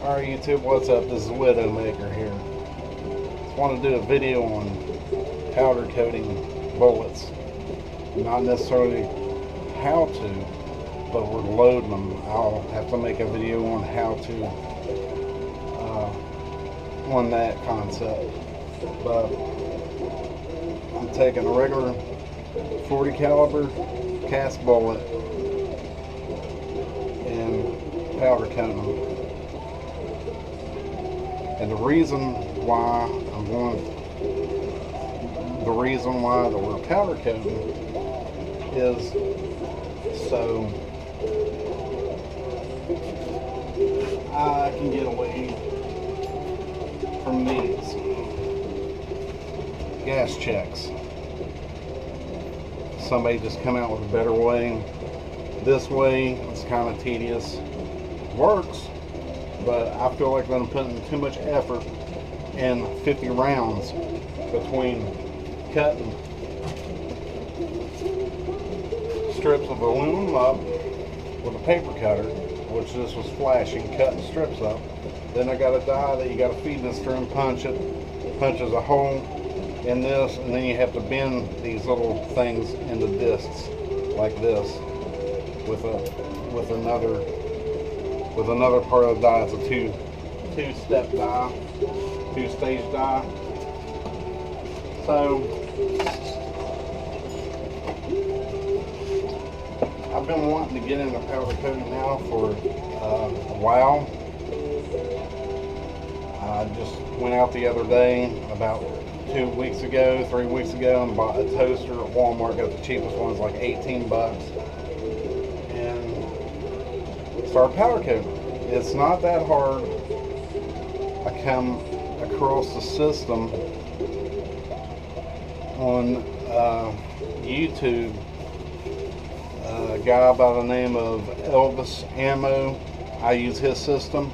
Alright YouTube, what's up? This is Widowmaker here. Just want to do a video on powder coating bullets. Not necessarily how to, but we're loading them. I'll have to make a video on how to on that concept. But I'm taking a regular 40 caliber cast bullet and powder coating them. And the reason why that we're powder coating is so I can get away from these gas checks. Somebody just come out with a better way. This way, it's kind of tedious. Works, but I feel like I'm putting too much effort and 50 rounds between cutting strips of aluminum up with a paper cutter, which this was flashing, cutting strips up. Then I got a die that you got to feed this through and punch it. Punches a hole in this, and then you have to bend these little things into discs like this with another part of the die. It's a two-step die, two-stage die. So I've been wanting to get into powder coating now for a while. I just went out the other day, about 3 weeks ago, and bought a toaster at Walmart. Got the cheapest one, it's like 18 bucks. And started powder coating. It's not that hard. I come across the system on YouTube. A guy by the name of Elvis Ammo. I use his system.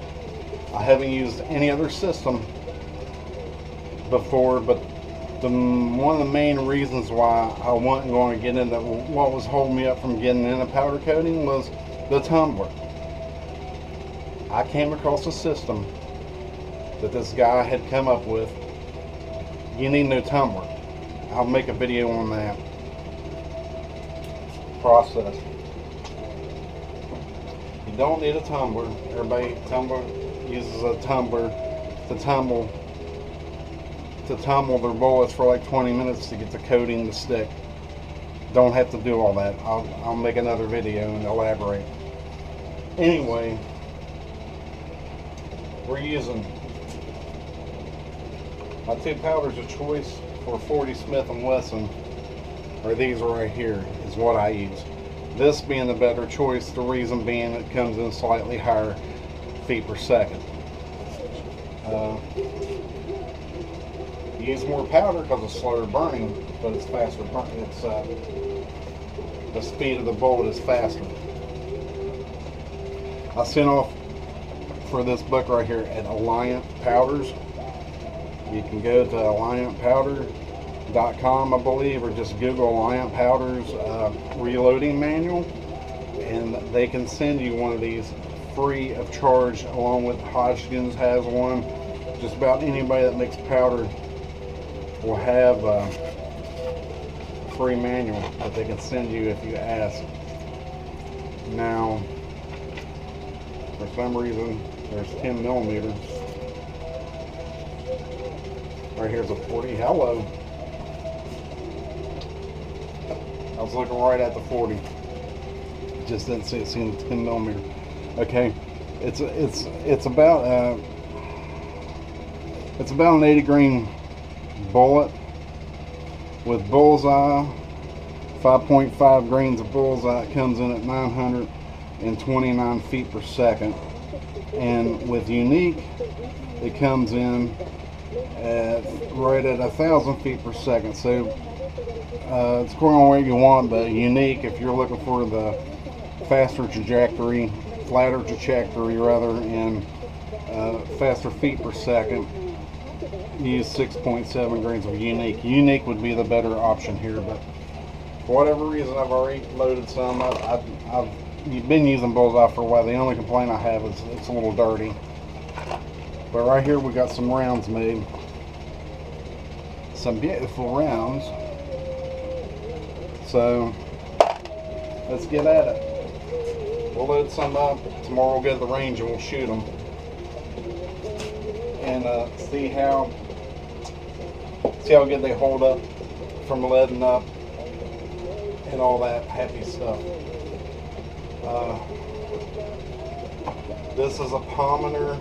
I haven't used any other system before, but one of the main reasons why I wasn't going to get into what was holding me up from getting into powder coating was the tumbler. I came across a system that this guy had come up with. You need no tumbler. I'll make a video on that process. You don't need a tumbler. Everybody uses a tumbler to tumble their bullets for like 20 minutes to get the coating to stick. Don't have to do all that. I'll make another video and elaborate. Anyway, we're using my two powders of choice for 40 Smith & Wesson are these right here, is what I use. This being the better choice, the reason being it comes in slightly higher feet per second. You use more powder because it's slower burning, but it's faster burning. It's the speed of the bullet is faster. I sent off for this book right here at Alliant Powders. You can go to alliantpowder.com, I believe, or just Google Alliant Powders reloading manual, and they can send you one of these free of charge, along with Hodgkins has one. Just about anybody that makes powder will have a free manual that they can send you if you ask. Now, for some reason, there's 10 millimeters. Right here's a 40. Hello. I was looking right at the 40. Just didn't see it seeing 10 millimeter. Okay, it's about an 80 grain bullet with bullseye. 5.5 grains of bullseye. It comes in at 929 feet per second, and with Unique, it comes in at right at 1,000 feet per second. So it's going on where you want, but Unique, if you're looking for the flatter trajectory rather, and faster feet per second, use 6.7 grains of Unique. Unique would be the better option here, but for whatever reason, I've already loaded some. I've been using bullseye for a while. The only complaint I have is it's a little dirty. But right here we got some rounds made. Some beautiful rounds. So let's get at it. We'll load some up. Tomorrow we'll go to the range and we'll shoot them. And see how good they hold up from leading up and all that happy stuff. This is a Pominer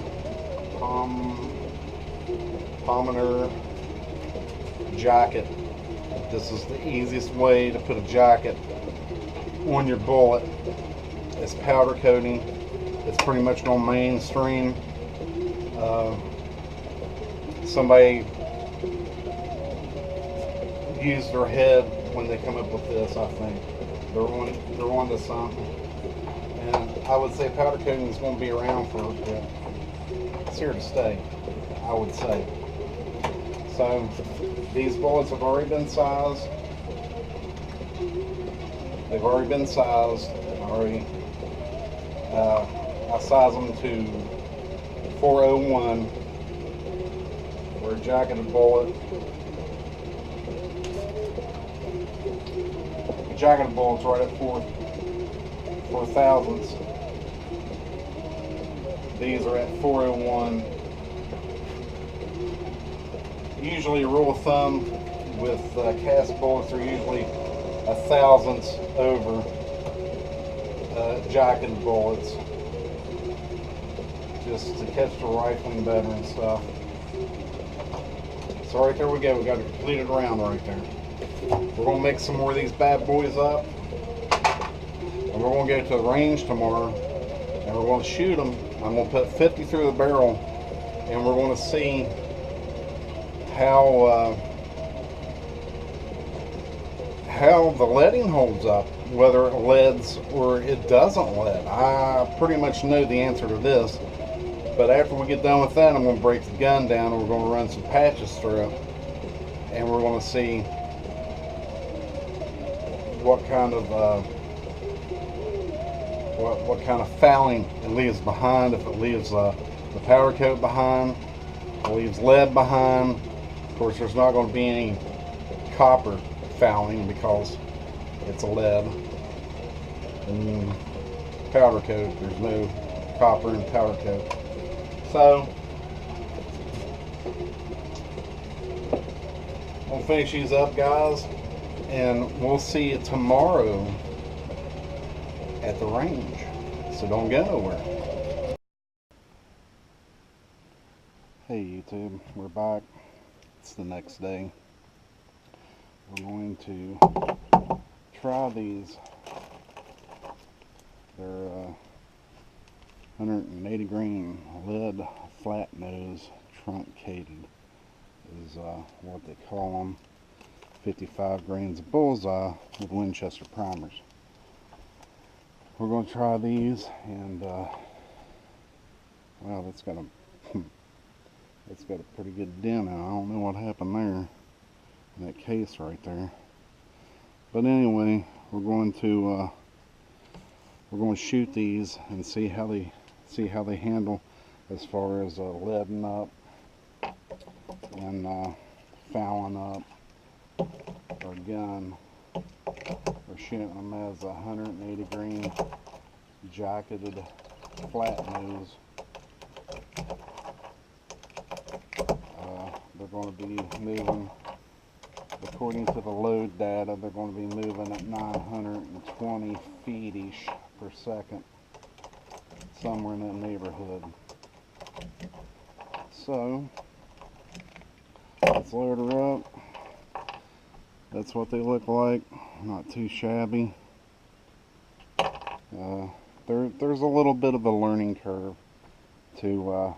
jacket. This is the easiest way to put a jacket on your bullet. It's powder coating. It's pretty much going mainstream. Somebody used their head when they come up with this. I think they're on to something. And I would say powder coating is going to be around for a bit. It's here to stay, I would say. So these bullets have already been sized. They've already been sized. I size them to 401 for a jacketed bullet. A jacketed bullet's right at 4 thousandths. These are at 401. Usually, a rule of thumb with cast bullets are usually a thousandths over jacketed bullets, just to catch the rifling better and stuff. So right there we go. We got a completed round right there. We're gonna mix some more of these bad boys up, and we're gonna go to the range tomorrow, and we're gonna shoot them. I'm gonna put 50 through the barrel, and we're gonna see how the leading holds up, whether it leads or it doesn't lead. I pretty much know the answer to this, but after we get done with that, I'm going to break the gun down and we're going to run some patches through it, and we're going to see what kind of what kind of fouling it leaves behind. If it leaves the powder coat behind, it leaves lead behind. Of course, there's not going to be any copper fouling because it's a lead. And powder coat, there's no copper in powder coat. So we'll finish these up, guys, and we'll see you tomorrow at the range. So don't go nowhere. Hey YouTube, we're back. It's the next day. We're going to try these. They're 180 grain lead flat nose truncated is what they call them. 55 grains of bullseye with Winchester primers. We're going to try these, and wow, that's got a pretty good dent in it. I don't know what happened there in that case right there. But anyway, we're going to shoot these and see how they handle as far as leading up and fouling up our gun. We're shooting them as a 180 grain jacketed flat nose. They're going to be moving, according to the load data, they're going to be moving at 920 feet-ish per second, somewhere in that neighborhood. So let's load her up. That's what they look like. Not too shabby. There's a little bit of a learning curve to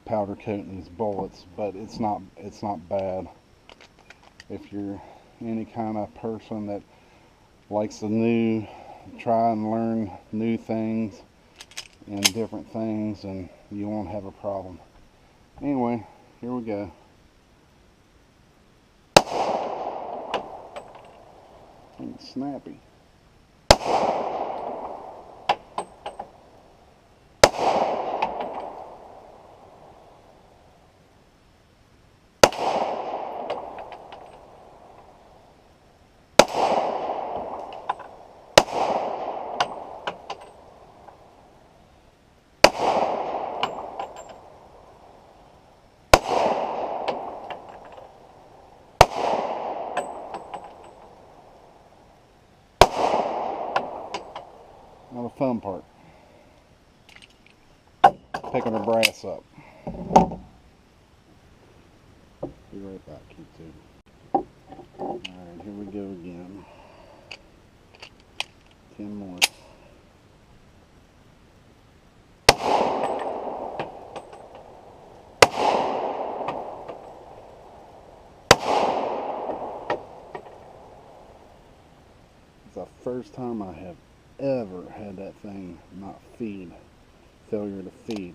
powder coating these bullets, but it's not bad. If you're any kind of person that likes to try and learn new things and different things, and you won't have a problem. Anyway, here we go. It's snappy. fun part. Picking the brass up. Be right back, YouTube. Alright, here we go again. 10 more. It's the first time I have ever had that thing not feed. Failure to feed.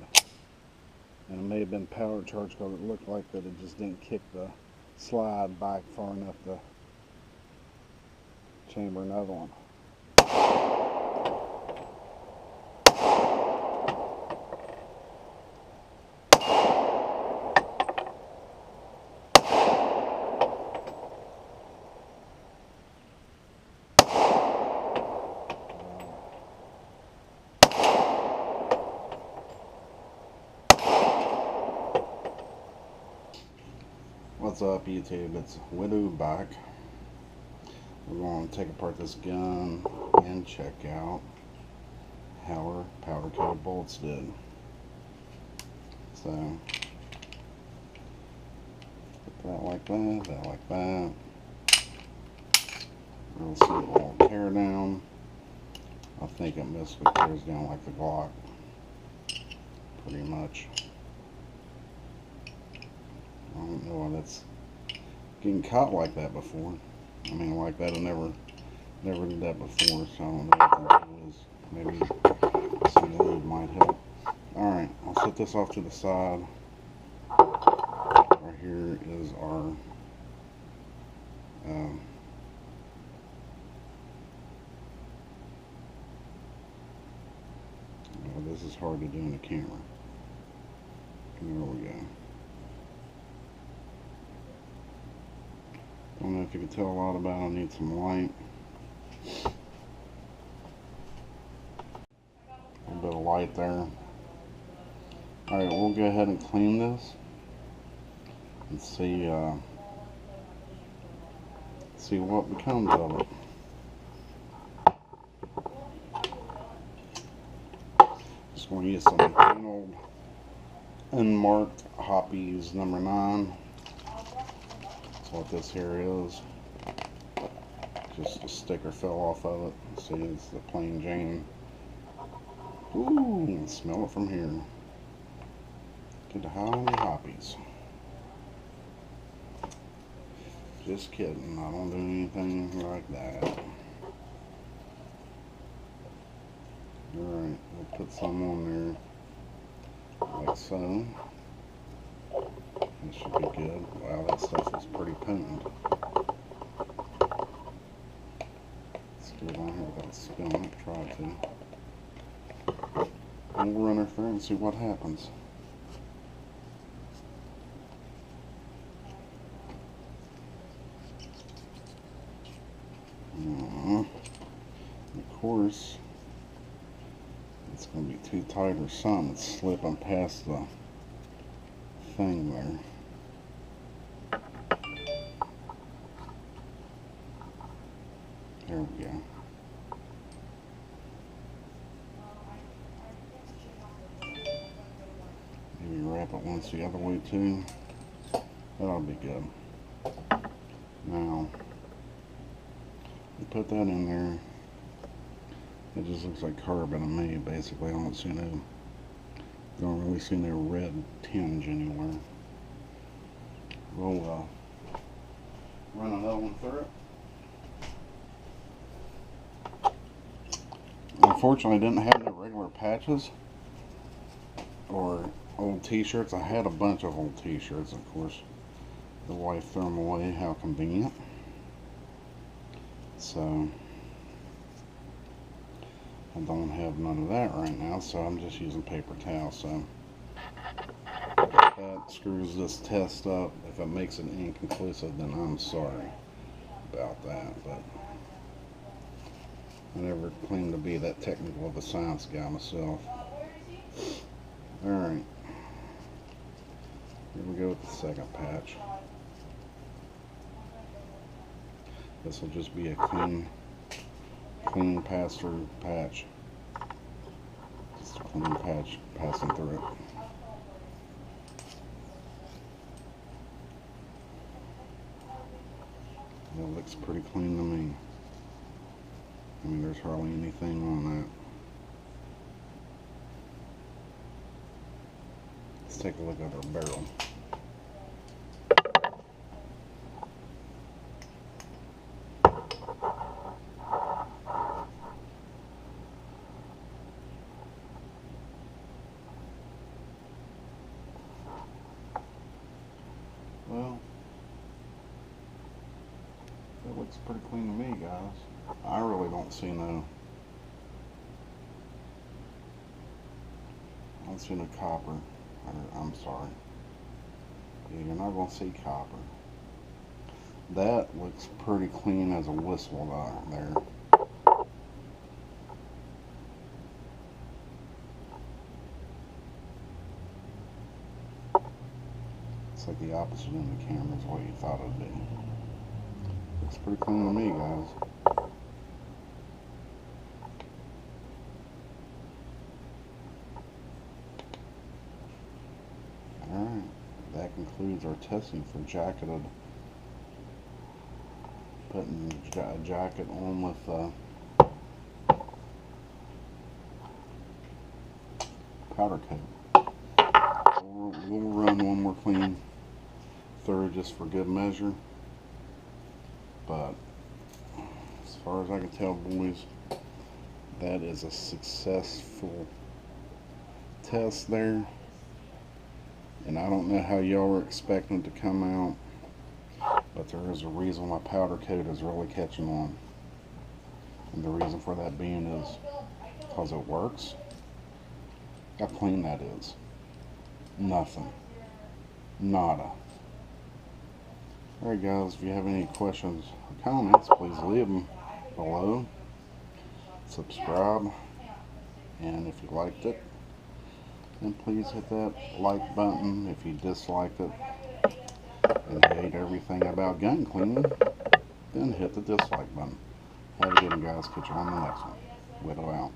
And it may have been power charge because it looked like that it just didn't kick the slide back far enough to chamber another one. What's up, YouTube? It's Widow back. We're going to take apart this gun and check out how our powder coated bolts did. So, put that like that. We'll see it all tear down. I think it basically tears down like the Glock, pretty much. I don't know why that's getting caught like that before. I mean, like that, I never did that before, so I don't know what the deal is. Maybe some lube might help. Alright, I'll set this off to the side. Right here is our this is hard to do in the camera. There we go. Don't know if you can tell a lot about it. I need some light. A little bit of light there. Alright, we'll go ahead and clean this and see what becomes of it. Just going to use some plain old unmarked Hoppe's number 9. That's what this here is. Just a sticker fell off of it. See, it's the plain Jane. Ooh, smell it from here. Get the high on your Hoppe's. Just kidding, I don't do anything like that. Alright, we'll put some on there, like so. That should be good. Wow, that stuff is pretty potent. Let's get it on here without spilling it, try to. And we'll run her through and see what happens. Of course, it's going to be too tight or something. It's slipping past the thing there. There we go. Maybe wrap it once the other way too. That'll be good. Now, you put that in there. It just looks like carbon to me, basically. I don't really see no red tinge anywhere. We'll run another one through it. Unfortunately, I didn't have no regular patches or old t-shirts. I had a bunch of old t-shirts, of course. The wife threw them away. How convenient. So I don't have none of that right now, so I'm just using paper towel. So if that screws this test up, if it makes it inconclusive, then I'm sorry about that, but I never claimed to be that technical of a science guy myself. Alright, here we go with the second patch. This will just be a clean pass-through patch. clean patch passing through it. It looks pretty clean to me. I mean, there's hardly anything on that. Let's take a look at our barrel. Well, it looks pretty clean to me, guys. I really don't see no copper. I'm sorry. Yeah, you're not going to see copper. That looks pretty clean as a whistle there. It's like the opposite in the camera is what you thought it'd be. Looks pretty clean to me, guys. Alright, that concludes our testing for jacketed. Putting a jacket on with powder coat. We'll run one more clean through just for good measure. But as far as I can tell, boys, that is a successful test there. And I don't know how y'all were expecting it to come out, but there is a reason why powder coat is really catching on. And the reason for that being is because it works. How clean that is. Nothing. Nada. Alright guys, if you have any questions or comments, please leave them below. Subscribe. And if you liked it, then please hit that like button. If you disliked it and hate everything about gun cleaning, then hit the dislike button. Have a good one, guys. Catch you on the next one. Widow out.